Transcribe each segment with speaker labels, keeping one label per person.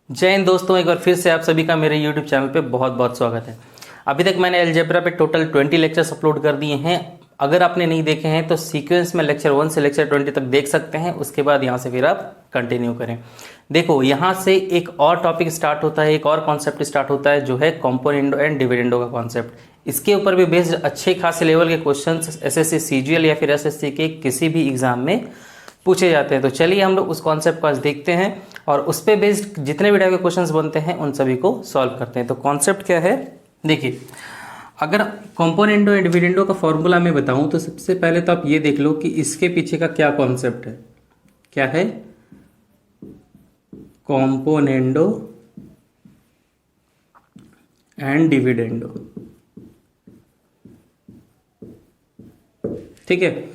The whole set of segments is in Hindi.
Speaker 1: जय हिंद दोस्तों, एक बार फिर से आप सभी का मेरे YouTube चैनल पे बहुत बहुत स्वागत है। अभी तक मैंने अलजेब्रा पे टोटल 20 लेक्चर्स अपलोड कर दिए हैं। अगर आपने नहीं देखे हैं तो सीक्वेंस में लेक्चर 1 से लेक्चर 20 तक देख सकते हैं। उसके बाद यहाँ से फिर आप कंटिन्यू करें। देखो, यहाँ से एक और टॉपिक स्टार्ट होता है, एक और कॉन्सेप्ट स्टार्ट होता है जो है कॉम्पोनेंडो एंड डिविडेंडो का कॉन्सेप्ट। इसके ऊपर भी बेस्ड अच्छे खासे लेवल के क्वेश्चन SSC CGL या फिर SSC के किसी भी एग्जाम में पूछे जाते हैं। तो चलिए हम लोग उस कॉन्सेप्ट को आज देखते हैं और उस पे बेस्ड जितने भी टाइप के क्वेश्चंस बनते हैं उन सभी को सॉल्व करते हैं। तो कॉन्सेप्ट क्या है, देखिए, अगर कॉम्पोनेंडो एंड डिविडेंडो का फॉर्मूला मैं बताऊं तो सबसे पहले तो आप ये देख लो कि इसके पीछे का क्या कॉन्सेप्ट है। क्या है? Componendo and dividendo. ठीक है,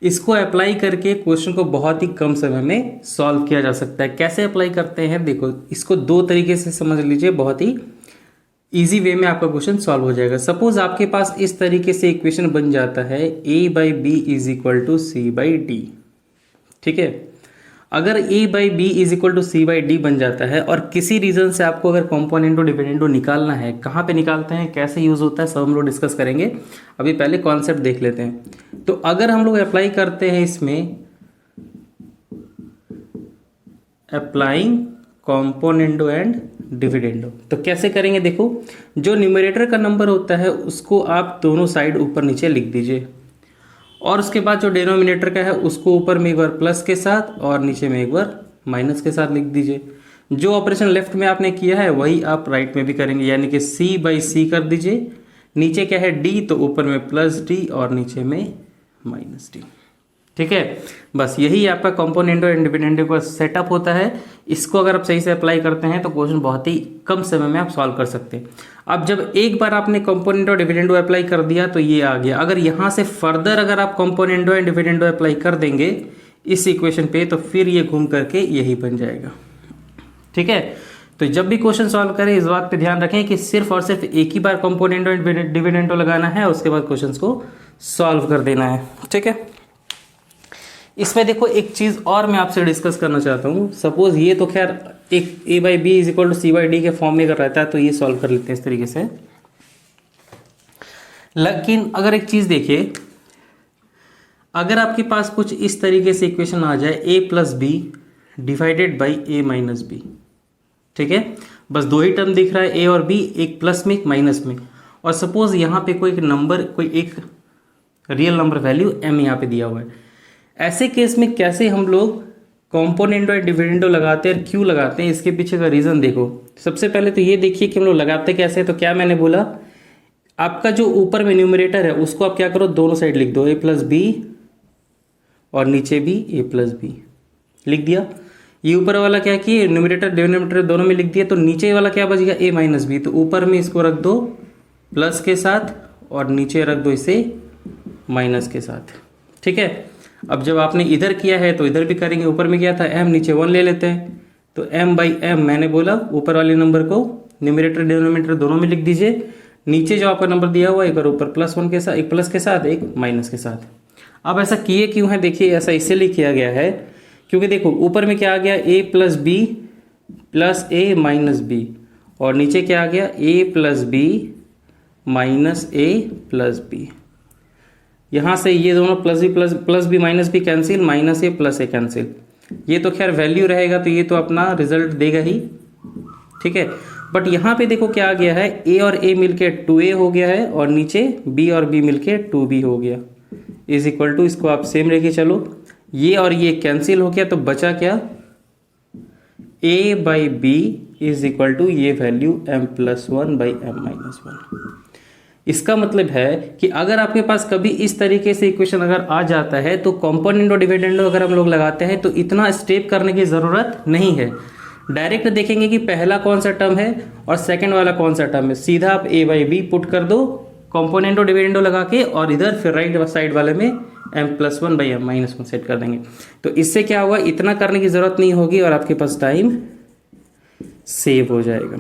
Speaker 1: इसको अप्लाई करके क्वेश्चन को बहुत ही कम समय में सॉल्व किया जा सकता है। कैसे अप्लाई करते हैं, देखो, इसको दो तरीके से समझ लीजिए, बहुत ही इजी वे में आपका क्वेश्चन सॉल्व हो जाएगा। सपोज आपके पास इस तरीके से इक्वेशन बन जाता है A/B = C/D। ठीक है, अगर A/B = C/D बन जाता है और किसी रीजन से आपको अगर कॉम्पोनेंडो डिविडेंडो निकालना है, कहाँ पे निकालते हैं, कैसे यूज होता है, सब हम लोग डिस्कस करेंगे। अभी पहले कॉन्सेप्ट देख लेते हैं। तो अगर हम लोग अप्लाई करते हैं इसमें अप्लाइंग कॉम्पोनेंडो एंड डिविडेंडो, तो कैसे करेंगे? देखो, जो न्यूमरेटर का नंबर होता है उसको आप दोनों साइड ऊपर नीचे लिख दीजिए और उसके बाद जो डिनोमिनेटर का है उसको ऊपर में एक बार प्लस के साथ और नीचे में एक बार माइनस के साथ लिख दीजिए। जो ऑपरेशन लेफ्ट में आपने किया है वही आप राइट में भी करेंगे, यानी कि C/C कर दीजिए। नीचे क्या है D, तो ऊपर में +D और नीचे में -D। ठीक है, बस यही आपका कॉम्पोनेंडो एंड डिविडेंडो का सेटअप होता है। इसको अगर आप सही से अप्लाई करते हैं तो क्वेश्चन बहुत ही कम समय में आप सॉल्व कर सकते हैं। अब जब एक बार आपने कॉम्पोनेंडो डिविडेंडो अप्लाई कर दिया तो ये आ गया। अगर यहाँ से फर्दर अगर आप कॉम्पोनेंडो एंड डिविडेंडो अप्लाई कर देंगे इस इक्वेशन पे तो फिर ये घूम करके यही बन जाएगा। ठीक है, तो जब भी क्वेश्चन सॉल्व करें इस बात पे ध्यान रखें कि सिर्फ और सिर्फ एक ही बार कॉम्पोनेंडो एंड डिविडेंडो लगाना है, उसके बाद क्वेश्चन को सॉल्व कर देना है। ठीक है, इसमें देखो एक चीज और मैं आपसे डिस्कस करना चाहता हूँ। सपोज ये तो खैर एक A/B = C/D के फॉर्म में अगर रहता है तो ये सॉल्व कर लेते हैं इस तरीके से। लेकिन अगर एक चीज देखिए, अगर आपके पास कुछ इस तरीके से इक्वेशन आ जाए A + B / A - B। ठीक है, बस दो ही टर्म दिख रहा है A और B, एक प्लस में एक माइनस में, और सपोज यहाँ पे कोई नंबर, कोई एक रियल नंबर वैल्यू M यहाँ पे दिया हुआ है। ऐसे केस में कैसे हम लोग कॉम्पोनेंडो एंड डिविडेंडो लगाते हैं और क्यों लगाते हैं, इसके पीछे का रीज़न देखो। सबसे पहले तो ये देखिए कि हम लोग लगाते कैसे। तो क्या मैंने बोला, आपका जो ऊपर में न्यूमरेटर है उसको आप क्या करो, दोनों साइड लिख दो, A + B और नीचे भी A + B लिख दिया। ये ऊपर वाला क्या किए, न्यूमरेटर डिनोमिनेटर दोनों में लिख दिया। तो नीचे वाला क्या बच गया, A - B। तो ऊपर में इसको रख दो प्लस के साथ और नीचे रख दो इसे माइनस के साथ। ठीक है, अब जब आपने इधर किया है तो इधर भी करेंगे। ऊपर में क्या था M, नीचे 1 ले लेते हैं। तो M/M मैंने बोला ऊपर वाले नंबर को न्यूमरेटर डिनोमिनेटर दोनों में लिख दीजिए। नीचे जो आपका नंबर दिया हुआ है एक बार ऊपर +1 के साथ, एक प्लस के साथ, एक माइनस के साथ। अब ऐसा किए क्यों है, देखिए ऐसा इसलिए किया गया है क्योंकि देखो ऊपर में क्या आ गया, A + B + A - B, और नीचे क्या आ गया, A + B - A + B। यहाँ से ये दोनों प्लस भी माइनस भी कैंसिल, -A + A कैंसिल। ये तो खैर वैल्यू रहेगा तो ये तो अपना रिजल्ट देगा ही। ठीक है, बट यहाँ पे देखो क्या आ गया है, A और A मिलके 2A हो गया है और नीचे B और B मिलके 2B हो गया। = इसको आप सेम लेके चलो, ये और ये कैंसिल हो गया तो बचा क्या, A/B = ये वैल्यू M + 1/M - 1। इसका मतलब है कि अगर आपके पास कभी इस तरीके से इक्वेशन अगर आ जाता है तो कॉम्पोनेंडो डिविडेंडो अगर हम लोग लगाते हैं तो इतना स्टेप करने की ज़रूरत नहीं है। डायरेक्ट देखेंगे कि पहला कौन सा टर्म है और सेकंड वाला कौन सा टर्म है, सीधा आप A/B पुट कर दो कॉम्पोनेंडो डिविडेंडो लगा के, और इधर फिर राइट साइड वाले में M + 1/M - 1 सेट कर देंगे। तो इससे क्या होगा, इतना करने की ज़रूरत नहीं होगी और आपके पास टाइम सेव हो जाएगा।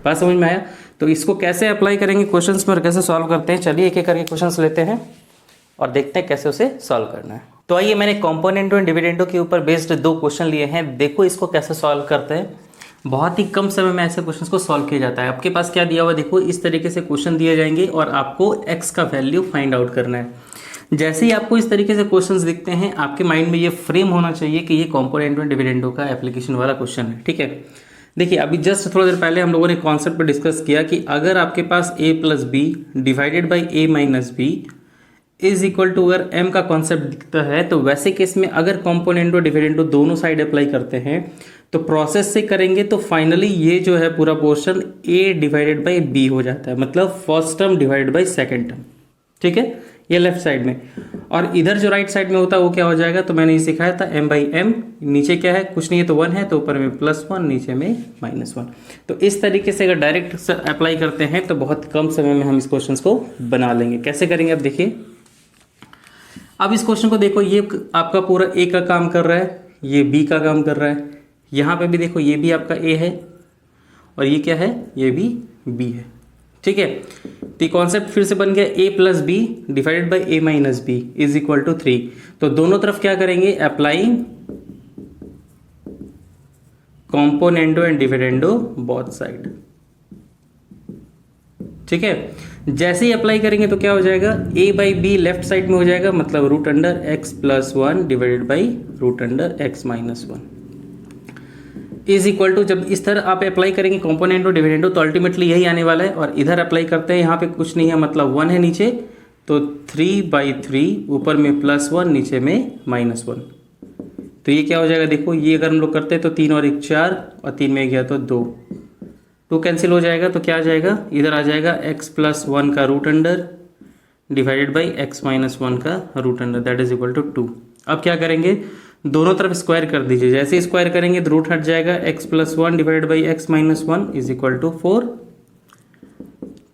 Speaker 1: बात समझ में आया? तो इसको कैसे अप्लाई करेंगे क्वेश्चंस में और कैसे सॉल्व करते हैं, चलिए एक एक करके क्वेश्चंस लेते हैं और देखते हैं कैसे उसे सॉल्व करना है। तो आइए, मैंने कॉम्पोनेंटो एंड डिविडेंडो के ऊपर बेस्ड 2 क्वेश्चन लिए हैं। देखो इसको कैसे सॉल्व करते हैं। बहुत ही कम समय में ऐसे क्वेश्चंस को सॉल्व किया जाता है। आपके पास क्या दिया हुआ देखो, इस तरीके से क्वेश्चन दिए जाएंगे और आपको x का वैल्यू फाइंड आउट करना है। जैसे ही आपको इस तरीके से क्वेश्चंस दिखते हैं, आपके माइंड में ये फ्रेम होना चाहिए कि ये कॉम्पोनेंट एंड डिविडेंडो का एप्लीकेशन वाला क्वेश्चन है। ठीक है, देखिए अभी जस्ट थोड़ा देर पहले हम लोगों ने कॉन्सेप्ट पर डिस्कस किया कि अगर आपके पास a plus B divided by a minus B is equal to, अगर m का कॉन्सेप्ट दिखता है तो वैसे केस में अगर कॉम्पोनेंटो डिविडेंडो दोनों साइड अप्लाई करते हैं तो प्रोसेस से करेंगे तो फाइनली ये जो है पूरा portion a divided by b हो जाता है, मतलब first term divided by second term. ठीक है, ये लेफ्ट साइड में, और इधर जो राइट साइड में होता है वो क्या हो जाएगा, तो मैंने ये सिखाया था m बाई एम, नीचे क्या है कुछ नहीं है तो 1 है, तो ऊपर में +1 नीचे में -1। तो इस तरीके से अगर डायरेक्ट अप्लाई करते हैं तो बहुत कम समय में हम इस क्वेश्चन को बना लेंगे। कैसे करेंगे अब देखिए, अब इस क्वेश्चन को देखो, ये आपका पूरा a का काम कर रहा है, ये b का काम कर रहा है, यहाँ पे भी देखो ये भी आपका a है और ये क्या है, ये भी b है। ठीक है, तो कॉन्सेप्ट फिर से बन गया a plus B divided by a minus B is equal to 3। तो दोनों तरफ क्या करेंगे, applying componendo and dividendo both side. ठीक है, जैसे ही अप्लाई करेंगे तो क्या हो जाएगा, a by B left side में हो जाएगा, मतलब root under x plus 1 divided by root under x minus 1 is equal to, जब इस तरह आप अप्लाई करेंगे कॉम्पोनेंटो डिविडेंडो तो अल्टीमेटली यही आने वाला है। और इधर अप्लाई करते हैं, यहाँ पे कुछ नहीं है मतलब 1 है नीचे, तो 3/3 ऊपर में +1 नीचे में -1, तो ये क्या हो जाएगा देखो, ये अगर हम लोग करते हैं तो 3 और 1 4 और 3 में गया तो 2 कैंसिल हो जाएगा, तो क्या आ जाएगा, इधर आ जाएगा x प्लस 1 का root under divided by x minus 1 का root under, that is equal to 2। अब क्या करेंगे, दोनों तरफ स्क्वायर कर दीजिए, जैसे ही स्क्वायर करेंगे तो रूट हट जाएगा, x plus 1 divided by x minus 1 is equal to 4।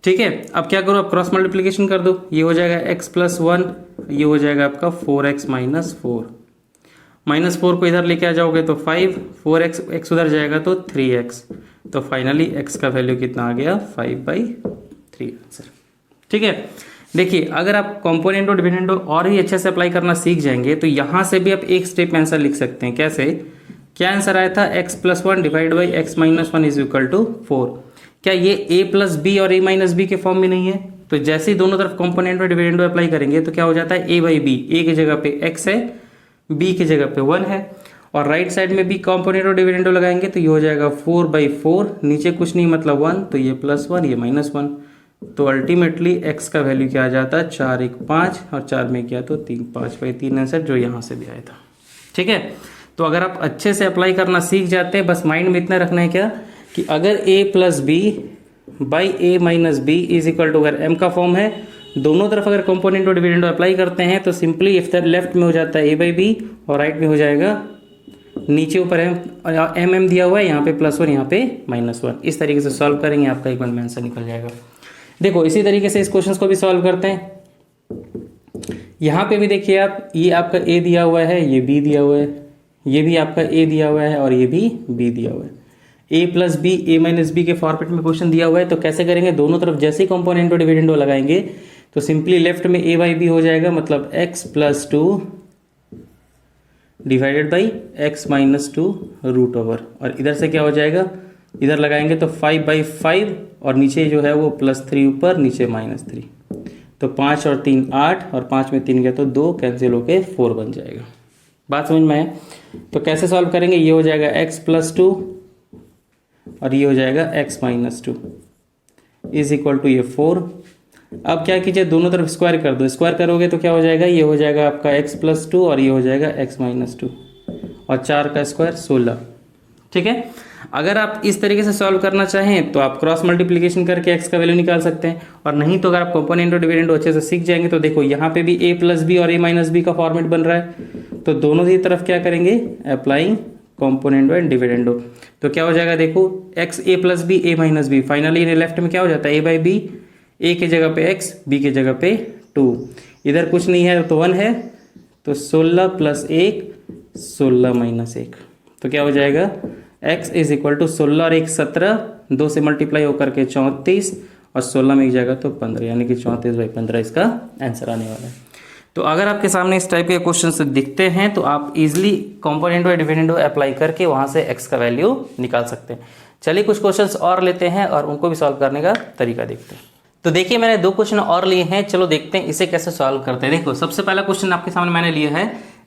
Speaker 1: ठीक है, अब क्या करो, अब क्रॉस मल्टीप्लीकेशन कर दो, ये हो जाएगा x प्लस 1, ये हो जाएगा आपका 4x माइनस 4, -4 को इधर लेके आ जाओगे तो 5, 4x x उधर जाएगा तो 3x, तो फाइनली x का वैल्यू कितना आ गया, 5/3 आंसर। ठीक है, देखिए अगर आप कॉम्पोनेंटो डिविडेंडो और ही अच्छे से अप्लाई करना सीख जाएंगे तो यहाँ से भी आप एक स्टेप में आंसर लिख सकते हैं। कैसे, क्या आंसर आया था, x plus 1 divide by x minus 1 is equal to 4। क्या ये a प्लस बी और a माइनस बी के फॉर्म में नहीं है, तो जैसे ही दोनों तरफ कॉम्पोनेंटो डिविडेंडो अप्लाई करेंगे तो क्या हो जाता है, a बाई बी, a की जगह पे x है, b की जगह पे 1 है, और राइट साइड में भी कॉम्पोनेंटो डिविडेंडो लगाएंगे तो ये हो जाएगा 4/4, नीचे कुछ नहीं मतलब 1, तो ये +1 ये -1, तो अल्टीमेटली x का वैल्यू क्या आ जाता है, 4 1 5 और 4 में क्या तो 3, 5/3 आंसर जो यहाँ से भी आया था। ठीक है, तो अगर आप अच्छे से अप्लाई करना सीख जाते हैं, बस माइंड में इतना रखना है क्या कि अगर a plus B by a minus B is equal to, अगर m का फॉर्म है, दोनों तरफ अगर कॉम्पोनेंटो डिविडेंडो अप्लाई करते हैं तो सिंपली इफ लेफ्ट में हो जाता है a बाई बी और राइट में हो जाएगा, नीचे ऊपर m दिया हुआ है, यहाँ पे +1 यहाँ पे -1। इस तरीके से सॉल्व करेंगे, आपका एक मिनट में आंसर निकल जाएगा। देखो इसी तरीके से इस क्वेश्चन को भी सॉल्व करते हैं। यहाँ पे भी देखिए आप, ये आपका a दिया हुआ है, ये b दिया हुआ है, ये भी आपका a दिया हुआ है और ये भी b दिया हुआ है। a plus B a minus B के फॉर्मेट में क्वेश्चन दिया हुआ है, तो कैसे करेंगे, दोनों तरफ जैसे ही कॉम्पोनेंटो डिविडेंडो लगाएंगे तो सिंपली लेफ्ट में a बाई बी हो जाएगा, मतलब x plus 2 divided by x minus 2 root over, और इधर से क्या हो जाएगा, इधर लगाएंगे तो 5/5 और नीचे जो है वो +3 ऊपर, नीचे -3, तो 5 और 3 8 और 5 में 3 गया तो 2 कैंसिल होके 4 बन जाएगा। बात समझ में आए, तो कैसे सॉल्व करेंगे, ये हो जाएगा x प्लस 2 और ये हो जाएगा x minus 2 is equal to ये 4। अब क्या कीजिए, दोनों तरफ स्क्वायर कर दो, स्क्वायर करोगे तो क्या हो जाएगा, ये हो जाएगा आपका x प्लस 2 और ये हो जाएगा x माइनस 2 और 4 का स्क्वायर 16। ठीक है, अगर आप इस तरीके से सॉल्व करना चाहें तो आप क्रॉस मल्टीप्लिकेशन करके x का वैल्यू निकाल सकते हैं, और नहीं तो अगर आप कॉम्पोनेंटो डिविडेंडो अच्छे से सीख जाएंगे तो देखो यहाँ पे भी a प्लस बी और a माइनस बी का फॉर्मेट बन रहा है, तो दोनों ही तरफ क्या करेंगे, अप्लाइंग कॉम्पोनेंटो एंड डिविडेंडो, तो क्या हो जाएगा देखो, x a plus B a minus B, finally left में क्या हो जाता है, a बाई बी, a की जगह पे x, b की जगह पे 2, इधर कुछ नहीं है तो 1 है, तो 16 प्लस 1 16 माइनस 1, तो क्या हो जाएगा, x इज इक्वल टू 16 और 1 17, 2 से मल्टीप्लाई होकर के 34 और 16 में एक जाएगा तो 15, यानी कि 34/15 इसका आंसर आने वाला है। तो अगर आपके सामने इस टाइप के क्वेश्चन दिखते हैं तो आप इजीली कॉम्पोनेंटो या डिविडेंडो अप्लाई करके वहाँ से x का वैल्यू निकाल सकते हैं। चलिए कुछ क्वेश्चंस और लेते हैं और उनको भी सॉल्व करने का तरीका देखते हैं। तो देखिए मैंने 2 क्वेश्चन और लिए हैं, चलो देखते हैं इसे कैसे सॉल्व करते हैं। देखो सबसे पहला क्वेश्चन आपके सामने मैंने लिया है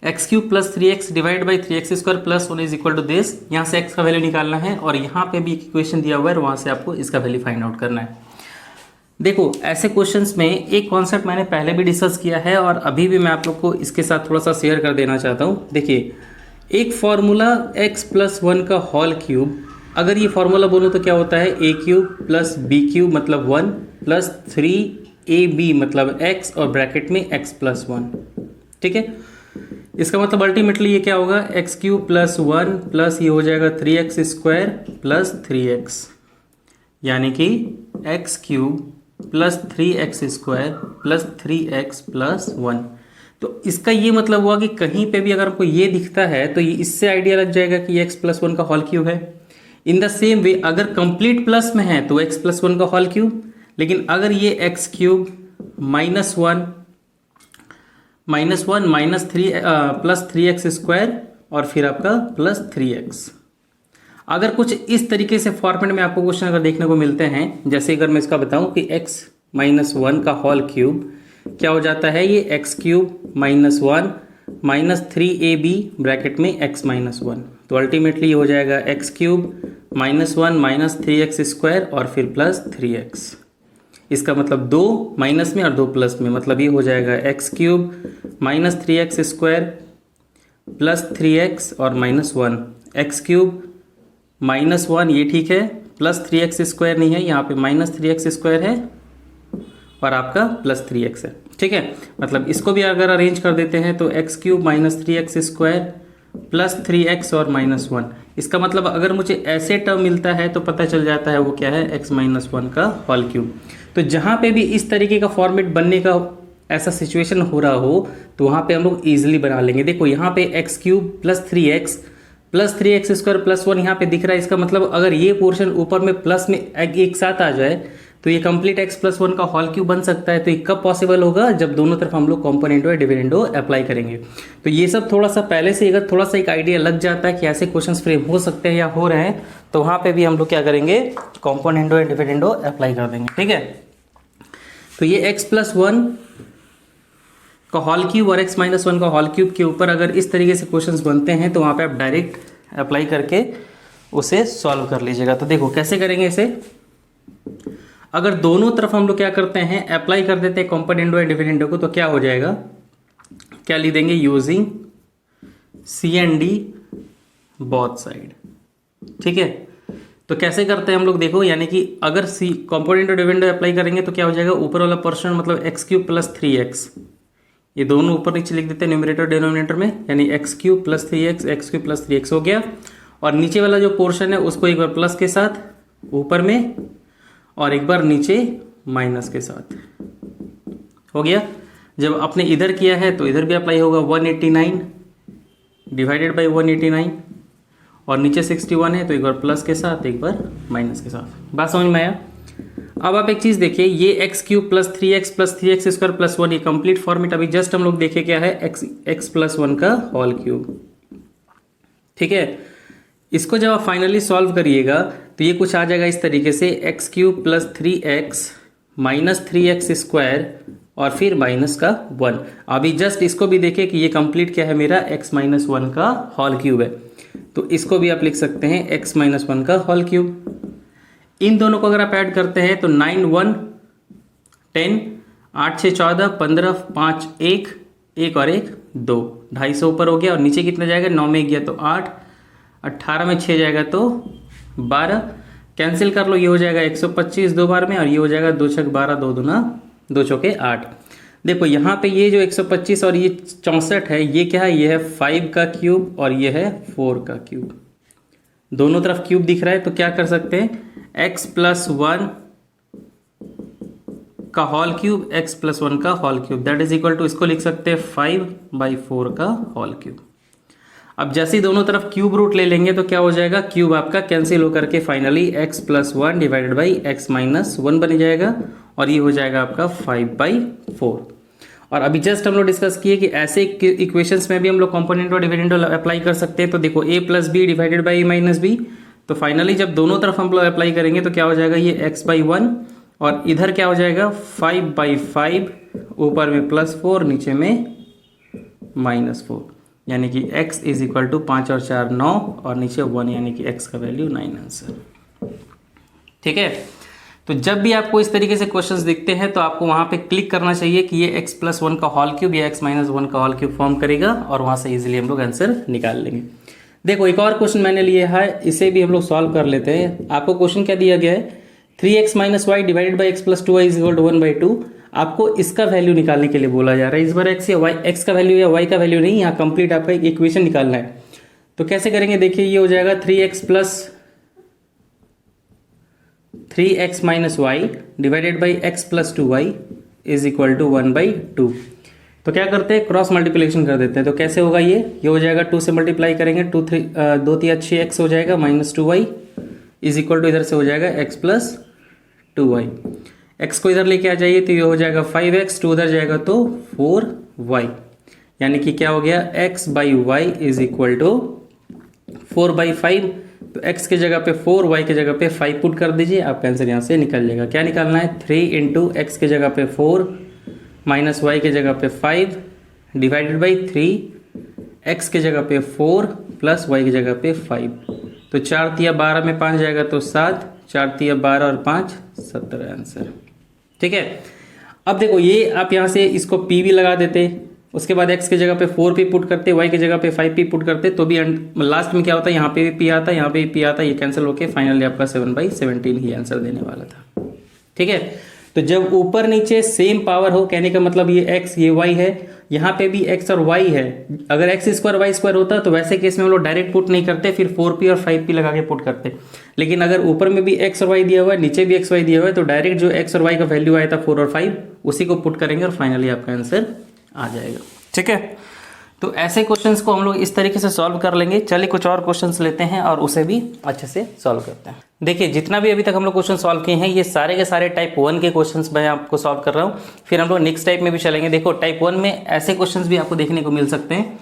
Speaker 1: x³ + 3x divide by 3x² + 1 is equal to this. यहाँ से x का वैल्यू निकालना है और यहाँ पे भी इक्वेशन दिया हुआ है, वहाँ से आपको इसका वैल्यू फाइंड आउट करना है। देखो ऐसे क्वेश्चंस में एक कॉन्सेप्ट मैंने पहले भी डिस्कस किया है और अभी भी मैं आप लोग को इसके साथ थोड़ा सा शेयर कर देना चाहता हूँ। देखिए एक फॉर्मूला x + 1 का होल क्यूब, अगर ये फॉर्मूला बोलो तो क्या होता है a³ + b³ मतलब 1 प्लस 3ab मतलब x और ब्रैकेट में x + 1। ठीक है, इसका मतलब अल्टीमेटली ये क्या होगा x³ + 1 प्लस ये हो जाएगा 3x² + 3x, यानी कि x³ + 3x² + 3x + 1। तो इसका ये मतलब हुआ कि कहीं पे भी अगर आपको ये दिखता है तो ये इससे आइडिया लग जाएगा कि ये x + 1 का होल क्यूब है। इन द सेम वे अगर कंप्लीट प्लस में है तो x + 1 का होल क्यूब, लेकिन अगर ये x³ -1 + 3x² और फिर आपका +3x, अगर कुछ इस तरीके से फॉर्मेट में आपको क्वेश्चन अगर देखने को मिलते हैं, जैसे अगर मैं इसका बताऊं कि x - 1 का होल क्यूब क्या हो जाता है, ये x³ -1 - 3ab ब्रैकेट में x - 1, तो अल्टीमेटली ये हो जाएगा x³ -1 - 3x² और फिर +3x। इसका मतलब 2 माइनस में और 2 प्लस में, मतलब ये हो जाएगा x³ -3x² + 3x और -1, x³ -1 ये ठीक है, +3x² नहीं है, यहाँ पे -3x² है और आपका +3x है। ठीक है, मतलब इसको भी अगर अरेंज कर देते हैं तो x³ -3x² + 3x और -1, इसका मतलब अगर मुझे ऐसे टर्म मिलता है तो पता चल जाता है वो क्या है x - 1 का होल क्यूब। तो जहाँ पे भी इस तरीके का फॉर्मेट बनने का ऐसा सिचुएशन हो रहा हो तो वहाँ पे हम लोग ईजिली बना लेंगे। देखो यहाँ पे x³ + 3x + 3x² + 1 यहाँ पे दिख रहा है, इसका मतलब अगर ये पोर्शन ऊपर में प्लस में एक साथ आ जाए तो ये कंप्लीट x + 1 का होल क्यूब बन सकता है। तो ये कब पॉसिबल होगा, जब दोनों तरफ हम लोग कॉम्पोनेंटो या डिविडेंडो अप्लाई करेंगे। तो ये सब थोड़ा सा पहले से अगर थोड़ा सा एक आइडिया लग जाता है कि ऐसे क्वेश्चंस फ्रेम हो सकते हैं या हो रहे हैं, तो वहाँ पे भी हम लोग क्या करेंगे, कॉम्पोनेंटो या डिविडेंडो अप्लाई कर देंगे। ठीक है, तो ये x + 1 का होल क्यूब और x - 1 का होल क्यूब के ऊपर अगर इस तरीके से क्वेश्चंस बनते हैं तो वहाँ पे आप डायरेक्ट अप्लाई करके उसे सॉल्व कर लीजिएगा। तो देखो कैसे करेंगे इसे, अगर दोनों तरफ हम लोग क्या करते हैं अप्लाई कर देते हैं कॉम्पोनेंटो या डिविडेंडो को, तो क्या हो जाएगा, क्या लिख देंगे, using C and D both side. ठीक है, तो कैसे करते हैं हम लोग, देखो यानी कि अगर सी कॉम्पोनेंटो डिविडेंडो अप्लाई करेंगे तो क्या हो जाएगा, ऊपर वाला पोर्शन मतलब x³ + 3x, ये दोनों ऊपर नीचे लिख देते हैं न्यूमरेटर डिनोमिनेटर में, यानी x³ + 3x x³ + 3x हो गया, और नीचे वाला जो पोर्शन है उसको एक बार प्लस के साथ ऊपर में और एक बार नीचे माइनस के साथ हो गया। जब आपने इधर किया है तो इधर भी अप्लाई होगा, 189 डिवाइडेड बाई 189 और नीचे 61 है तो एक बार प्लस के साथ एक बार माइनस के साथ। बात समझ में आया। अब आप एक चीज़ देखिए, ये x³ + 3x + 3x² + 1 ये कंप्लीट फॉर्मेट अभी जस्ट हम लोग देखे क्या है, x + 1 का होल क्यूब। ठीक है, इसको जब आप फाइनली सॉल्व करिएगा तो ये कुछ आ जाएगा इस तरीके से, x³ + 3x - 3x² और फिर -1। अभी जस्ट इसको भी देखें कि ये कंप्लीट क्या है मेरा, x - 1 का होल क्यूब है, तो इसको भी आप लिख सकते हैं x - 1 का होल क्यूब। इन दोनों को अगर आप ऐड करते हैं तो 9 1 10 8 6 14 15 5 1 और 1 2, 250 ऊपर हो गया और नीचे कितना जाएगा, 9 में गया तो 8, 18 में 6 जाएगा तो 12, कैंसिल कर लो, ये हो जाएगा 125 दो बार में और ये हो जाएगा 2 छक 12 2 दूना 2 चौके 8। देखो यहाँ पे ये जो 125 और ये 64 है, ये क्या है, ये है 5 का क्यूब और ये है 4 का क्यूब, दोनों तरफ क्यूब दिख रहा है। तो क्या कर सकते हैं, x + 1 का होल क्यूब, x + 1 का whole cube, that is equal to, इसको लिख सकते हैं 5/4 का होल क्यूब। अब जैसे ही दोनों तरफ क्यूब रूट ले लेंगे तो क्या हो जाएगा, क्यूब आपका कैंसिल होकर के finally x + 1 divided by x - 1 बन जाएगा और ये हो जाएगा आपका 5/4। और अभी जस्ट हम लोग डिस्कस किए कि ऐसे इक्वेशंस में भी हम लोग कंपोनेंट और डिविडेंड अप्लाई कर सकते हैं। तो देखो a plus B divided by a minus B, तो फाइनली जब दोनों तरफ हम लोग अप्लाई करेंगे तो क्या हो जाएगा, ये x बाई 1 और इधर क्या हो जाएगा 5 बाई 5, ऊपर में +4 नीचे में -4, यानी कि x इज इक्वल टू 5 और 4 9 और नीचे 1, यानी कि x का वैल्यू 9 आंसर। ठीक है, तो जब भी आपको इस तरीके से क्वेश्चंस दिखते हैं तो आपको वहां पे क्लिक करना चाहिए कि ये x प्लस 1 का होल क्यूब या x माइनस 1 का होल क्यूब फॉर्म करेगा, और वहां से इजीली हम लोग आंसर निकाल लेंगे। देखो एक और क्वेश्चन मैंने लिया है, इसे भी हम लोग सॉल्व कर लेते हैं। आपको क्वेश्चन क्या दिया गया है, 3x minus Y divided by X plus 2y is equal to 1/2। आपको इसका वैल्यू निकालने के लिए बोला जा रहा है। इस बार x या y, x का वैल्यू या y का वैल्यू नहीं, यहाँ कंप्लीट आपका एक इक्वेशन निकालना है। तो कैसे करेंगे, देखिए ये हो जाएगा 3x minus Y divided by X plus 2y is equal to 1/2। तो क्या करते हैं, क्रॉस मल्टीप्लिकेशन कर देते हैं। तो कैसे होगा, ये हो जाएगा 2 से मल्टीप्लाई करेंगे, 2 3 6x हो जाएगा minus 2y is equal to इधर से हो जाएगा x प्लस 2y। x को इधर लेके आ जाइए तो ये हो जाएगा 5x, 2 उधर जाएगा तो 4y, यानी कि क्या हो गया x by Y is equal to 4/5। तो x की जगह पे 4, y की जगह पे 5 पुट कर दीजिए, आपका आंसर यहाँ से निकल जाएगा। क्या निकालना है, 3 इंटू एक्स की जगह पे 4 माइनस वाई की जगह पे 5 डिवाइडेड बाई 3, x की जगह पे 4 प्लस y की जगह पे 5। तो 4 तिया 12 में 5 जाएगा तो 7, 4 तिया 12 और 5 17 आंसर। ठीक है, अब देखो ये आप यहाँ से इसको p भी लगा देते, उसके बाद x की जगह पे 4p पुट करते, y की जगह पे 5p पुट करते, तो भी लास्ट में क्या होता है, यहाँ पे भी p आता है, यहाँ पे भी p आता है, ये कैंसिल होके फाइनली आपका 7/17 ही आंसर देने वाला था। ठीक है, तो जब ऊपर नीचे सेम पावर हो, कहने का मतलब ये x ये y है, यहाँ पे भी x और y है। अगर x स्क्वायर y स्क्वायर होता तो वैसे केस में हम लोग डायरेक्ट पुट नहीं करते, फिर 4p और 5p लगा के पुट करते। लेकिन अगर ऊपर में भी x और y दिया हुआ है, नीचे भी x y दिया हुआ है, तो डायरेक्ट जो x और y का वैल्यू आया था 4 और 5 उसी को पुट करेंगे और फाइनली आपका आंसर आ जाएगा। ठीक है, तो ऐसे क्वेश्चंस को हम लोग इस तरीके से सॉल्व कर लेंगे। चलिए कुछ और क्वेश्चंस लेते हैं और उसे भी अच्छे से सॉल्व करते हैं। देखिए जितना भी अभी तक हम लोग क्वेश्चन सॉल्व किए हैं, ये सारे के सारे टाइप 1 के क्वेश्चंस मैं आपको सॉल्व कर रहा हूँ। फिर हम लोग नेक्स्ट टाइप में भी चलेंगे। देखो टाइप 1 में ऐसे क्वेश्चंस भी आपको देखने को मिल सकते हैं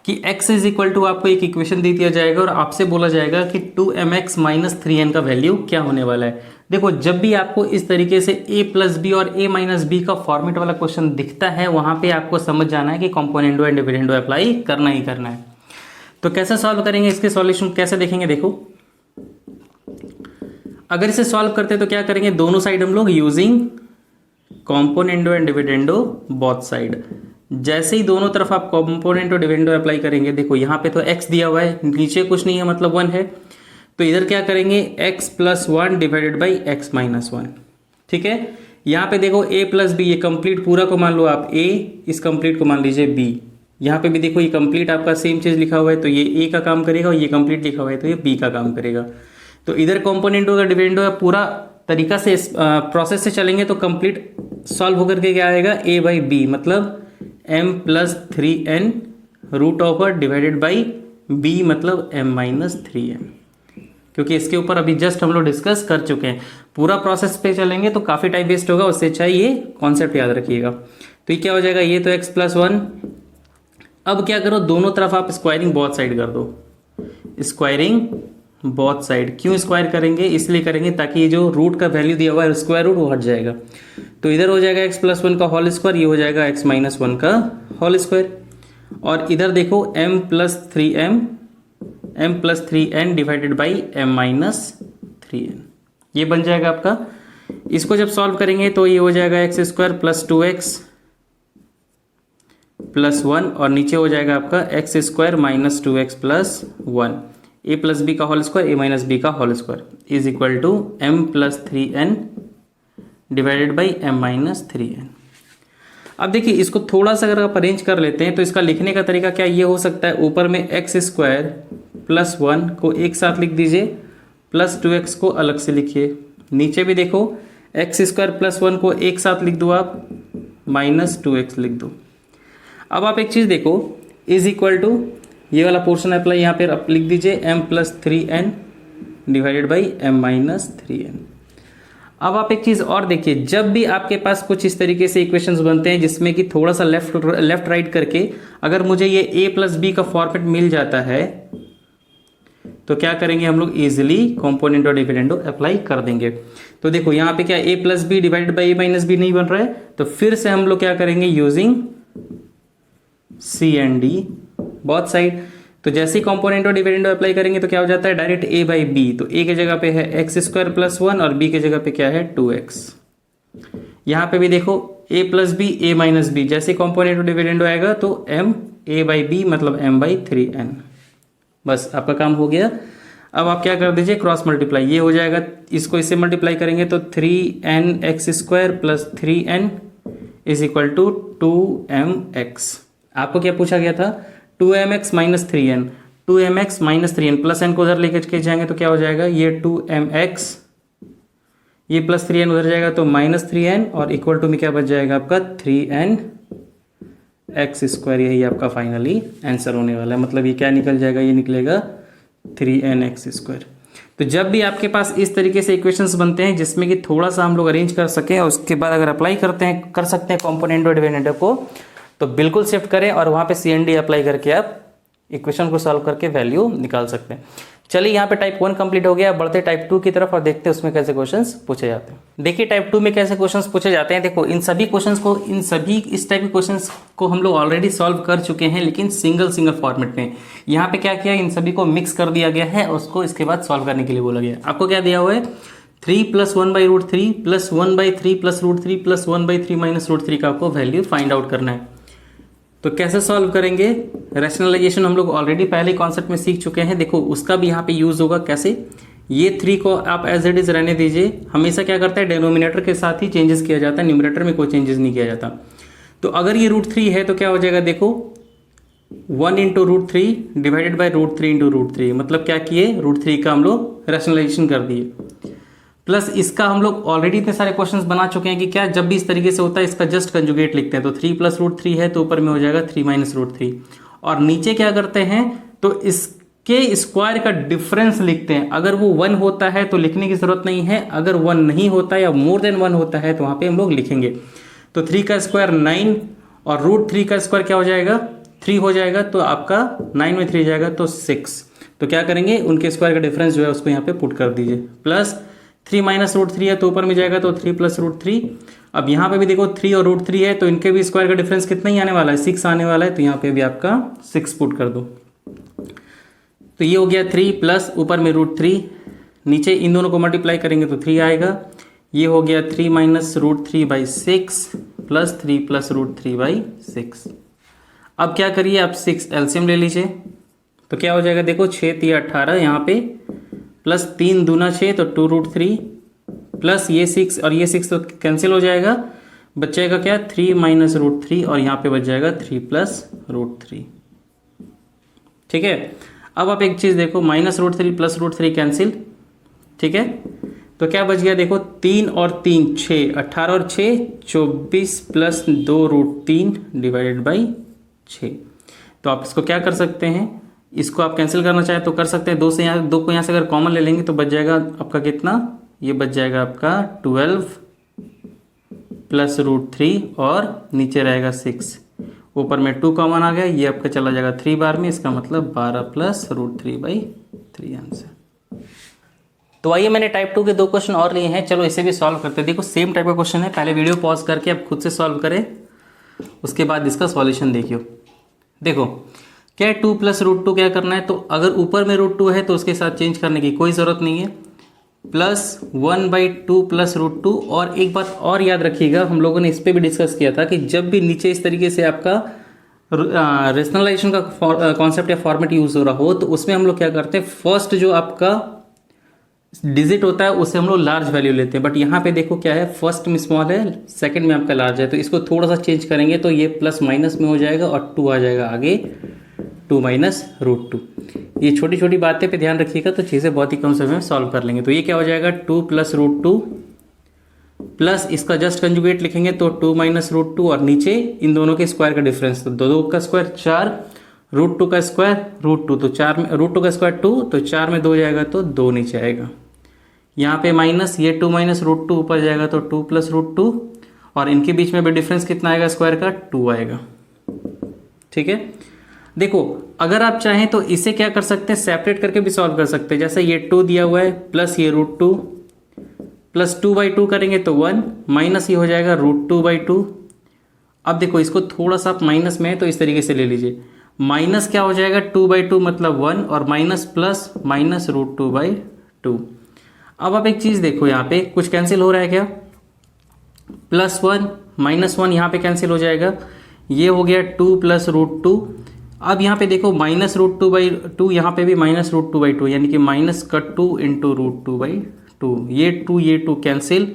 Speaker 1: कि x इज इक्वल टू आपको एक इक्वेशन दे दिया जाएगा और आपसे बोला जाएगा कि 2mx माइनस 3n का वैल्यू क्या होने वाला है। देखो जब भी आपको इस तरीके से a प्लस बी और a माइनस बी का फॉर्मेट वाला क्वेश्चन दिखता है, वहां पे आपको समझ जाना है कि कंपोनेंडो एंड डिविडेंडो अप्लाई करना ही करना है। तो कैसे सॉल्व करेंगे, इसके सॉल्यूशन कैसे देखेंगे। देखो अगर इसे सॉल्व करते हैं तो क्या करेंगे, दोनों साइड हम लोग using componendo and dividendo both side. जैसे ही दोनों तरफ आप कंपोनेंट और डिविडेंडो अप्लाई करेंगे, देखो यहाँ पे तो x दिया हुआ है, नीचे कुछ नहीं है मतलब 1 है, तो इधर क्या करेंगे x plus 1 divided by x minus 1। ठीक है, यहाँ पे देखो a प्लस बी, ये कंप्लीट पूरा को मान लो आप a, इस कंप्लीट को मान लीजिए b। यहाँ पे भी देखो ये कंप्लीट आपका सेम चीज लिखा हुआ है, तो ये a का काम करेगा और ये कंप्लीट लिखा हुआ है तो ये b का काम करेगा। तो इधर कंपोनेंट और डिविडेंडो पूरा तरीका से प्रोसेस से चलेंगे तो कंप्लीट सॉल्व होकर के क्या आएगा, a बाई बी मतलब m plus 3n root over divided by b मतलब m माइनस 3n। क्योंकि इसके ऊपर अभी जस्ट हम लोग डिस्कस कर चुके हैं। पूरा प्रोसेस पे चलेंगे तो काफ़ी टाइम वेस्ट होगा, उससे अच्छा ये कॉन्सेप्ट याद रखिएगा। तो ये क्या हो जाएगा, ये तो x प्लस 1। अब क्या करो, दोनों तरफ आप स्क्वायरिंग बोथ साइड कर दो। स्क्वायरिंग बोथ साइड क्यों स्क्वायर करेंगे, इसलिए करेंगे ताकि ये जो रूट का वैल्यू दिया हुआ है स्क्वायर रूट वो हट जाएगा। तो इधर हो जाएगा x प्लस 1 का होल स्क्वायर, ये हो जाएगा x माइनस 1 का होल स्क्वायर। और इधर देखो m plus 3n divided by m minus 3n, ये बन जाएगा आपका। इसको जब सॉल्व करेंगे तो ये हो जाएगा x square plus 2x plus 1 और नीचे हो जाएगा आपका x square minus 2x plus 1, a plus B का whole square a minus B का whole square is equal to m plus 3n divided by m minus 3n। अब देखिए इसको थोड़ा सा अगर आप अरेंज कर लेते हैं तो इसका लिखने का तरीका क्या ये हो सकता है, ऊपर में x स्क्वायर प्लस 1 को एक साथ लिख दीजिए, प्लस 2x को अलग से लिखिए। नीचे भी देखो x स्क्वायर प्लस 1 को एक साथ लिख दो आप, माइनस 2x लिख दो। अब आप एक चीज़ देखो, इज इक्वल टू ये वाला पोर्शन अप्लाई यहाँ पे आप लिख दीजिए m plus 3n divided by m minus 3n। अब आप एक चीज और देखिए, जब भी आपके पास कुछ इस तरीके से इक्वेशंस बनते हैं जिसमें कि थोड़ा सा लेफ्ट राइट करके अगर मुझे ये a प्लस बी का फॉर्मेट मिल जाता है तो क्या करेंगे हम लोग, इजिली कंपोनेंटो डिविडेंडो अप्लाई कर देंगे। तो देखो यहाँ पे क्या a plus B divided by a minus B नहीं बन रहा है, तो फिर से हम लोग क्या करेंगे, using C and D both side. तो जैसे ही कंपोनेंटो डिविडेंडो अप्लाई करेंगे तो क्या हो जाता है, डायरेक्ट a बाई बी, तो a के जगह पे है एक्स स्क्वायर प्लस 1 और b के जगह पे क्या है 2x। यहाँ पे भी देखो a plus B a minus B, जैसे कंपोनेंटो डिविडेंडो आएगा तो m a बाई बी मतलब m बाई 3n। बस आपका काम हो गया। अब आप क्या कर दीजिए, क्रॉस मल्टीप्लाई, ये हो जाएगा, इसको इससे मल्टीप्लाई करेंगे तो 3n X square plus 3n is equal to 2mx। आपको क्या पूछा गया था, 2mx minus 3n, 2mx minus 3n plus n को उधर लेकर के जाएंगे तो क्या हो जाएगा, ये 2mx, ये प्लस 3n उधर जाएगा तो माइनस 3n और इक्वल टू में क्या बच जाएगा आपका 3n एक्स स्क्वायर। यही आपका फाइनली आंसर होने वाला है, मतलब ये क्या निकल जाएगा, ये निकलेगा 3n एक्स स्क्वायर। तो जब भी आपके पास इस तरीके से इक्वेशंस बनते हैं जिसमें कि थोड़ा सा हम लोग अरेंज कर सकें और उसके बाद अगर अप्लाई कर सकते हैं कंपोनेंटो डिविडेंडो को, तो बिल्कुल शिफ्ट करें और वहाँ पे सी एंड डी अप्लाई करके आप इक्वेशन को सॉल्व करके वैल्यू निकाल सकते हैं। चलिए यहाँ पे टाइप 1 कंप्लीट हो गया, बढ़ते टाइप 2 की तरफ और देखते हैं उसमें कैसे क्वेश्चंस पूछे जाते हैं। देखिए टाइप 2 में कैसे क्वेश्चंस पूछे जाते हैं। देखो इस टाइप के क्वेश्चंस को हम लोग ऑलरेडी सॉल्व कर चुके हैं, लेकिन सिंगल फॉर्मेट में। यहाँ पे क्या किया, इन सभी को मिक्स कर दिया गया है, उसको इसके बाद सॉल्व करने के लिए बोला गया। आपको क्या दिया हुआ है, 3 plus 1 by root 3 plus 1 by 3 plus root 3 plus 1 by 3 minus root 3 का आपको वैल्यू फाइंड आउट करना है। तो कैसे सॉल्व करेंगे, रैशनलाइजेशन हम लोग ऑलरेडी पहले कॉन्सेप्ट में सीख चुके हैं। देखो उसका भी यहाँ पे यूज होगा कैसे, ये 3 को आप एज इट इज रहने दीजिए। हमेशा क्या करता है, डिनोमिनेटर के साथ ही चेंजेस किया जाता है, न्यूमरेटर में कोई चेंजेस नहीं किया जाता। तो अगर ये रूट 3 है तो क्या हो जाएगा, देखो 1 into root 3 divided by root 3 into root 3, मतलब क्या किए, रूट 3 का हम लोग रैशनलाइजेशन कर दिए। प्लस इसका हम लोग ऑलरेडी इतने सारे क्वेश्चंस बना चुके हैं कि क्या जब भी इस तरीके से होता है इसका जस्ट कंजुगेट लिखते हैं। तो 3 प्लस रूट 3 है तो ऊपर में हो जाएगा 3 माइनस रूट 3, और नीचे क्या करते हैं, तो इसके स्क्वायर का डिफरेंस लिखते हैं। अगर वो 1 होता है तो लिखने की जरूरत नहीं है, अगर 1 नहीं होता है या मोर देन 1 होता है तो वहां पे हम लोग लिखेंगे। तो 3 का स्क्वायर 9 और रूट 3 का स्क्वायर क्या हो जाएगा, 3 हो जाएगा, तो आपका 9 में 3 जाएगा तो 6। तो क्या करेंगे, उनके स्क्वायर का डिफरेंस जो है उसको यहाँ पे पुट कर दीजिए। प्लस 3 माइनस रूट 3 है तो ऊपर में जाएगा तो 3 प्लस रूट 3। अब यहाँ पे भी देखो 3 और रूट 3 है तो इनके भी स्क्वायर का डिफरेंस कितना ही आने वाला है, 6 आने वाला है, तो यहाँ पे भी आपका 6 पुट कर दो। तो ये हो गया 3 प्लस ऊपर में रूट 3, नीचे इन दोनों को मल्टीप्लाई करेंगे तो 3 आएगा। ये हो गया 3 minus root 3 by 6 plus 3 plus root 3 by 6। अब क्या करिए, आप 6 एलसीएम ले लीजिए, तो क्या हो जाएगा, देखो 6 3 18 यहाँ पे, प्लस 3 दूना 6 तो 2 रूट 3 प्लस ये 6 और ये 6 तो कैंसिल हो जाएगा, बचेगा क्या 3 माइनस रूट 3 और यहाँ पे बच जाएगा 3 प्लस रूट 3। ठीक है, अब आप एक चीज़ देखो, minus root 3 plus root 3 cancel, ठीक है, तो क्या बच गया, देखो 3 और 3 6, 18 और 6 24 प्लस 2 रूट 3 डिवाइडेड बाई 6। तो आप इसको क्या कर सकते हैं, इसको आप कैंसिल करना चाहे तो कर सकते हैं, 2 को यहाँ से अगर कॉमन ले लेंगे तो बच जाएगा आपका कितना, ये बच जाएगा आपका 12 प्लस रूट 3 और नीचे रहेगा 6, ऊपर में 2 कॉमन आ गया, ये आपका चला जाएगा 3 बार में, इसका मतलब 12 प्लस रूट 3 बाई 3 आंसर। तो आइए मैंने टाइप 2 के 2 क्वेश्चन और लिए हैं, चलो इसे भी सॉल्व करते हैं। देखो सेम टाइप का क्वेश्चन है, पहले वीडियो पॉज करके आप खुद से सॉल्व करें, उसके बाद इसका सॉल्यूशन देखियो। देखो क्या है, 2 प्लस रूट 2 क्या करना है, तो अगर ऊपर में रूट 2 है तो उसके साथ चेंज करने की कोई ज़रूरत नहीं है, प्लस 1 बाई 2 प्लस रूट 2। और एक बात और याद रखिएगा, हम लोगों ने इस पर भी डिस्कस किया था कि जब भी नीचे इस तरीके से आपका रेशनलाइजेशन का कॉन्सेप्ट या फॉर्मेट यूज हो रहा हो तो उसमें हम लोग क्या करते हैं, फर्स्ट जो आपका डिजिट होता है उसे हम लोग लार्ज वैल्यू लेते हैं। बट यहाँ पे देखो क्या है, फर्स्ट में स्मॉल है, सेकंड में आपका लार्ज है, तो इसको थोड़ा सा चेंज करेंगे तो ये प्लस माइनस में हो जाएगा और 2 आ जाएगा आगे, 2 माइनस रूट 2। ये छोटी छोटी बातें पे ध्यान रखिएगा तो चीज़ें बहुत ही कम समय में सॉल्व कर लेंगे। तो ये क्या हो जाएगा, 2 प्लस रूट 2 प्लस इसका जस्ट कंजुगेट लिखेंगे तो 2 माइनस रूट 2 और नीचे इन दोनों के स्क्वायर का डिफरेंस, तो 2 का स्क्वायर 4, रूट 2 का स्क्वायर रूट 2, तो 4 में रूट 2 का स्क्वायर 2, तो 4 में 2 जाएगा तो 2 नीचे आएगा। यहाँ पे माइनस, ये 2 माइनस रूट 2 ऊपर जाएगा तो 2 प्लस रूट 2, और इनके बीच में भी डिफरेंस कितना आएगा स्क्वायर का, 2 आएगा। ठीक है, देखो अगर आप चाहें तो इसे क्या कर सकते हैं, सेपरेट करके भी सॉल्व कर सकते हैं। जैसे ये 2 दिया हुआ है प्लस ये रूट 2 प्लस 2/2 करेंगे तो 1 माइनस ये हो जाएगा रूट 2/2। अब देखो इसको थोड़ा सा आप माइनस में है तो इस तरीके से ले लीजिए, माइनस क्या हो जाएगा 2/2 मतलब 1, और माइनस प्लस माइनस रूट 2/2। अब आप एक चीज़ देखो, यहाँ पे कुछ कैंसिल हो रहा है क्या, +1 -1 यहाँ पे कैंसिल हो जाएगा, ये हो गया 2 प्लस रूट 2। अब यहाँ पे देखो माइनस रूट 2/2, यहाँ पे भी माइनस रूट 2/2, यानी कि माइनस का 2 इंटू रूट 2/2, ये 2 cancel,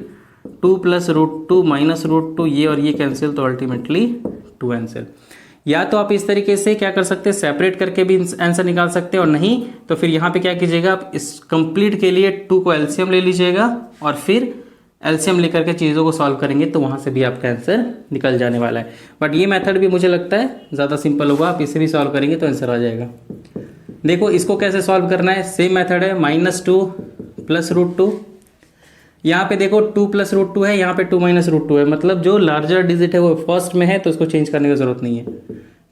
Speaker 1: 2 plus root 2 minus root 2, ये और ये कैंसिल, तो अल्टीमेटली 2 आंसर। या तो आप इस तरीके से क्या कर सकते हैं, सेपरेट करके भी आंसर निकाल सकते हैं, और नहीं तो फिर यहाँ पे क्या कीजिएगा, आप इस कंप्लीट के लिए 2 को एलसीएम ले लीजिएगा, और फिर एलसीएम लेकर के चीज़ों को सॉल्व करेंगे तो वहाँ से भी आपका आंसर निकल जाने वाला है। बट ये मेथड भी मुझे लगता है ज़्यादा सिंपल होगा, आप इसे भी सॉल्व करेंगे तो आंसर आ जाएगा। देखो इसको कैसे सॉल्व करना है, सेम मेथड है, -2 प्लस रूट 2। यहाँ पे देखो 2 प्लस रूट 2 है, यहाँ पे 2 माइनस रूट 2 है, मतलब जो लार्जर डिजिट है वो फर्स्ट में है तो उसको चेंज करने की जरूरत नहीं है।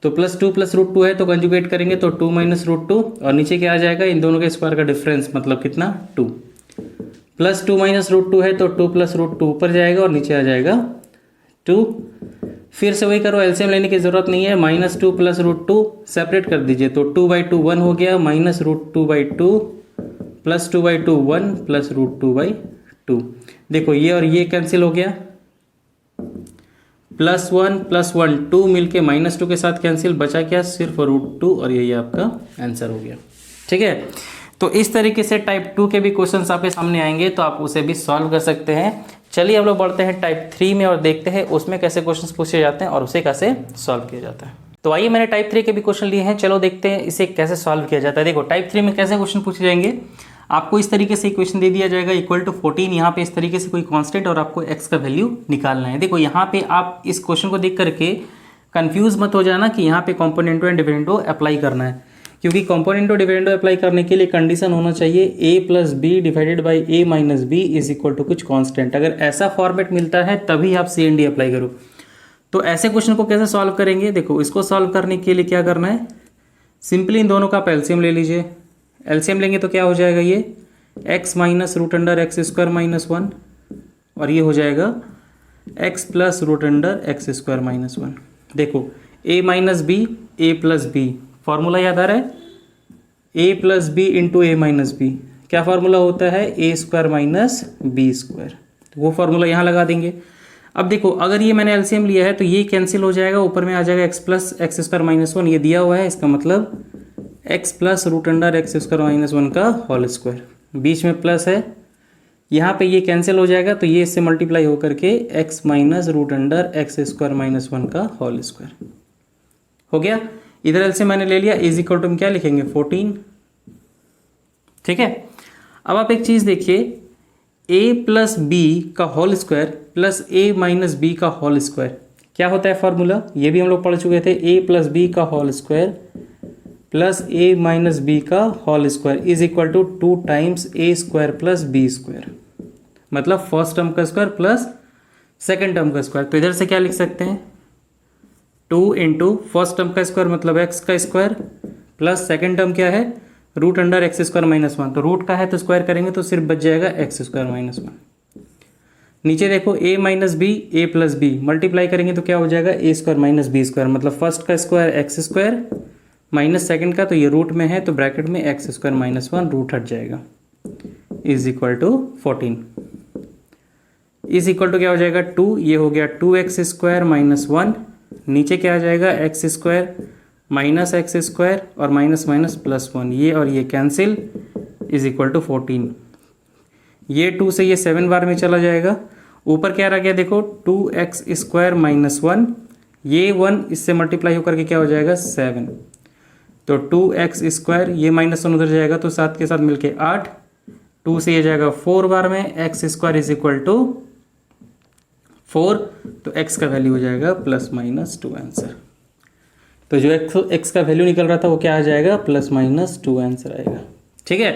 Speaker 1: तो +2 प्लस रूट 2 है तो कंजुगेट करेंगे तो 2 माइनस रूट 2, और नीचे क्या आ जाएगा, इन दोनों के स्क्वायर का डिफरेंस, मतलब कितना 2, +2 माइनस रूट 2 है तो 2 प्लस रूट 2 ऊपर जाएगा और नीचे आ जाएगा 2। फिर से वही करो, एलसीएम लेने की जरूरत नहीं है, -2 प्लस रूट 2 सेपरेट कर दीजिए तो 2/2 1 हो गया, minus root 2/2 plus 2/2 1 plus root 2/2। देखो ये और ये कैंसिल हो गया, +1 + 1 2 मिलके -2 के साथ कैंसिल, बचा क्या सिर्फ रूट 2, और यही आपका आंसर हो गया। ठीक है, तो इस तरीके से टाइप 2 के भी क्वेश्चंस आपके सामने आएंगे तो आप उसे भी सॉल्व कर सकते हैं। चलिए हम लोग बढ़ते हैं टाइप 3 में और देखते हैं उसमें कैसे क्वेश्चंस पूछे जाते हैं और उसे कैसे सॉल्व किया जाता है। तो आइए मैंने टाइप 3 के भी क्वेश्चन लिए हैं, चलो देखते हैं इसे कैसे सॉल्व किया जाता है। देखो टाइप 3 में कैसे क्वेश्चन पूछे जाएंगे, आपको इस तरीके से इक्वेशन दे दिया जाएगा =14, यहाँ पे इस तरीके से कोई कांस्टेंट और आपको x का वैल्यू निकालना है। देखो यहाँ पे आप इस क्वेश्चन को देख करके कंफ्यूज मत हो जाना कि यहाँ पे कॉम्पोनेंटो एंड डिविडेंडो अप्लाई करना है, क्योंकि कॉम्पोनेंटो डिविडेंडो अप्लाई करने के लिए कंडीशन होना चाहिए a + b divided by a - b is equal to कुछ कांस्टेंट। अगर ऐसा फॉर्मेट मिलता है तभी आप C&D अप्लाई करो। तो ऐसे क्वेश्चन को कैसे सॉल्व करेंगे, देखो इसको सॉल्व करने के लिए क्या करना है, सिंपली इन दोनों का आप एलसीएम ले लीजिए। एलसीएम लेंगे तो क्या हो जाएगा, ये x माइनस √x² - 1, और ये हो जाएगा x प्लस √x² - 1। देखो a - b a + b, formula याद आ रहा है, a + b into a - b, क्या फार्मूला होता है, a² - b², तो वो फार्मूला यहाँ लगा देंगे। अब देखो अगर ये मैंने एलसीएम लिया है तो ये कैंसिल हो जाएगा, ऊपर में आ जाएगा x प्लस x² - 1, ये दिया हुआ है, इसका मतलब x प्लस √x² - 1 का होल स्क्वायर, बीच में प्लस है, यहाँ पे ये कैंसिल हो जाएगा तो ये इससे मल्टीप्लाई होकर के x माइनस √x² - 1 का होल स्क्वायर हो गया। इधर एल से मैंने ले लिया, इज इक्वल टू हम क्या लिखेंगे 14। ठीक है, अब आप एक चीज़ देखिए, a + b का whole square plus a - b का होल स्क्वायर क्या होता है फॉर्मूला, ये भी हम लोग पढ़ चुके थे, a + b का whole square plus a - b का whole square is equal to 2 times a² + b², मतलब फर्स्ट टर्म का स्क्वायर प्लस सेकेंड टर्म का स्क्वायर। तो इधर से क्या लिख सकते हैं, 2 इंटू फर्स्ट टर्म का स्क्वायर मतलब x का स्क्वायर प्लस सेकेंड टर्म क्या है √x² - 1, तो रूट का है तो स्क्वायर करेंगे तो सिर्फ बच जाएगा x² - 1। नीचे देखो a - b a + b multiply करेंगे तो क्या हो जाएगा a² - b², मतलब फर्स्ट का स्क्वायर x² माइनस सेकेंड का, तो ये रूट में है तो ब्रैकेट में x² - 1 रूट हट जाएगा, is equal to 14, is equal to क्या हो जाएगा 2, ये हो गया 2x² - 1, नीचे क्या आ जाएगा x² माइनस x² और माइनस माइनस +1, ये और ये कैंसिल, इज इक्वल टू 14। ये 2 से ये 7 बार में चला जाएगा, ऊपर क्या रह गया देखो 2x² - 1, ये 1 इससे मल्टीप्लाई होकर के क्या हो जाएगा 7, तो 2x², ये -1 उधर जाएगा तो 7 के साथ मिलके 8, 2 से ये जाएगा 4 बार में, x² इज इक्वल टू 4, तो x का वैल्यू हो जाएगा +-2 आंसर। तो जो x का वैल्यू निकल रहा था वो क्या आ जाएगा +-2 आंसर आएगा। ठीक है,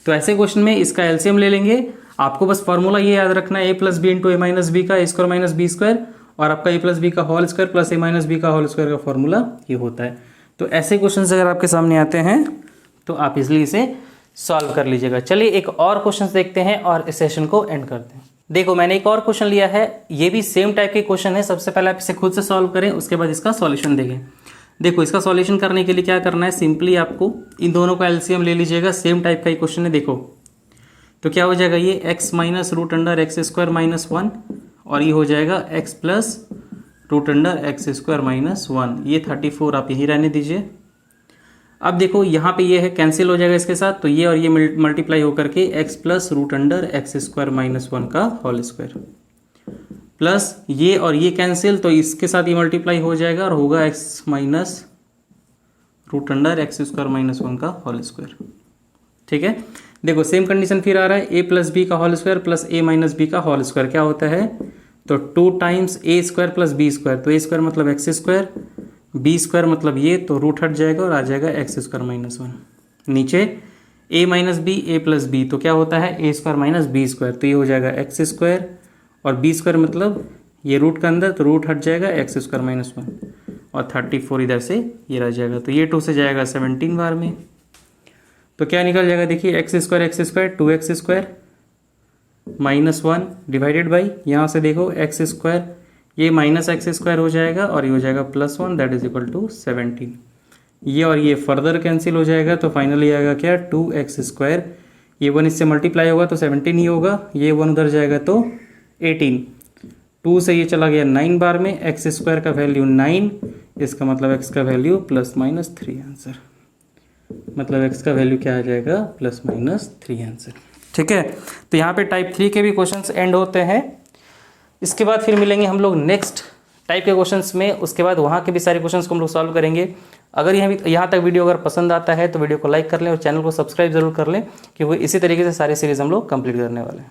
Speaker 1: तो ऐसे क्वेश्चन में इसका एलसीएम ले लेंगे, आपको बस फॉर्मूला ये याद रखना है, ए प्लस बी इंटू ए माइनस बी का ए स्क्वायर माइनस बी स्क्वायर, और आपका ए प्लस बी का होल स्क्वायर प्लस ए माइनस बी का होल स्क्वायर का फॉर्मूला ये होता है। तो ऐसे क्वेश्चन अगर आपके सामने आते हैं तो आप इसलिए इसे सॉल्व कर लीजिएगा। चलिए एक और क्वेश्चन देखते हैं और इस सेशन को एंड करते हैं। देखो मैंने एक और क्वेश्चन लिया है, ये भी सेम टाइप के क्वेश्चन है। सबसे पहले आप इसे खुद से सॉल्व करें, उसके बाद इसका सॉल्यूशन देखें। देखो इसका सॉल्यूशन करने के लिए क्या करना है, सिंपली आपको इन दोनों का एलसीएम ले लीजिएगा। सेम टाइप का ही क्वेश्चन है। देखो तो क्या हो जाएगा, ये x minus root under X square minus 1 और ये हो जाएगा x plus root under X square minus 1। ये 34 आप यहीं रहने दीजिए। अब देखो यहाँ पे ये है, कैंसिल हो जाएगा इसके साथ, तो ये और ये मल्टीप्लाई होकर के x plus root under X square minus 1 का होल स्क्वायर, प्लस ये और ये कैंसिल, तो इसके साथ ये मल्टीप्लाई हो जाएगा और होगा x minus root under X square minus 1 का होल स्क्वायर। ठीक है, देखो सेम कंडीशन फिर आ रहा है, ए प्लस बी का होल स्क्वायर प्लस ए माइनस बी का होल स्क्वायर क्या होता है, तो 2 टाइम्स ए स्क्वायर प्लस बी स्क्वायर, तो ए स्क्वायर मतलब एक्स स्क्वायर, बी स्क्वायर मतलब ये, तो रूट हट जाएगा और आ जाएगा एक्स स्क्वायर माइनस 1। नीचे ए माइनस बी ए प्लस बी, तो क्या होता है ए स्क्वायर माइनस बी स्क्वायर, तो ये हो जाएगा एक्स स्क्वायर और बी स्क्वायर मतलब ये रूट का अंदर, तो रूट हट जाएगा एक्स स्क्वायर माइनस 1 और 34 इधर से ये रह जाएगा, तो ये 2 से जाएगा 17 बार में, तो क्या निकल जाएगा, देखिए X square 2x square minus 1 divided by, यहाँ से देखो एक्स स्क्वायर, ये माइनस एक्स स्क्वायर हो जाएगा और ये हो जाएगा plus 1 that is equal to 17। ये और ये फर्दर कैंसिल हो जाएगा, तो फाइनली आएगा क्या 2x स्क्वायर, ये 1 इससे मल्टीप्लाई होगा तो 17 ही होगा, ये 1 उधर जाएगा तो 18, 2 से ये चला गया 9 बार में, एक्स स्क्वायर का वैल्यू 9, इसका मतलब x का वैल्यू प्लस माइनस 3 आंसर, मतलब x का वैल्यू क्या आ जाएगा प्लस माइनस 3 आंसर। ठीक है, तो यहाँ पे टाइप 3 के भी क्वेश्चंस एंड होते हैं। इसके बाद फिर मिलेंगे हम लोग नेक्स्ट टाइप के क्वेश्चंस में, उसके बाद वहाँ के भी सारे क्वेश्चंस को हम लोग सॉल्व करेंगे। अगर यहाँ तक वीडियो अगर पसंद आता है तो वीडियो को लाइक कर लें और चैनल को सब्सक्राइब जरूर कर लें, क्योंकि इसी तरीके से सारे सीरीज़ हम लोग कंप्लीट करने वाले हैं।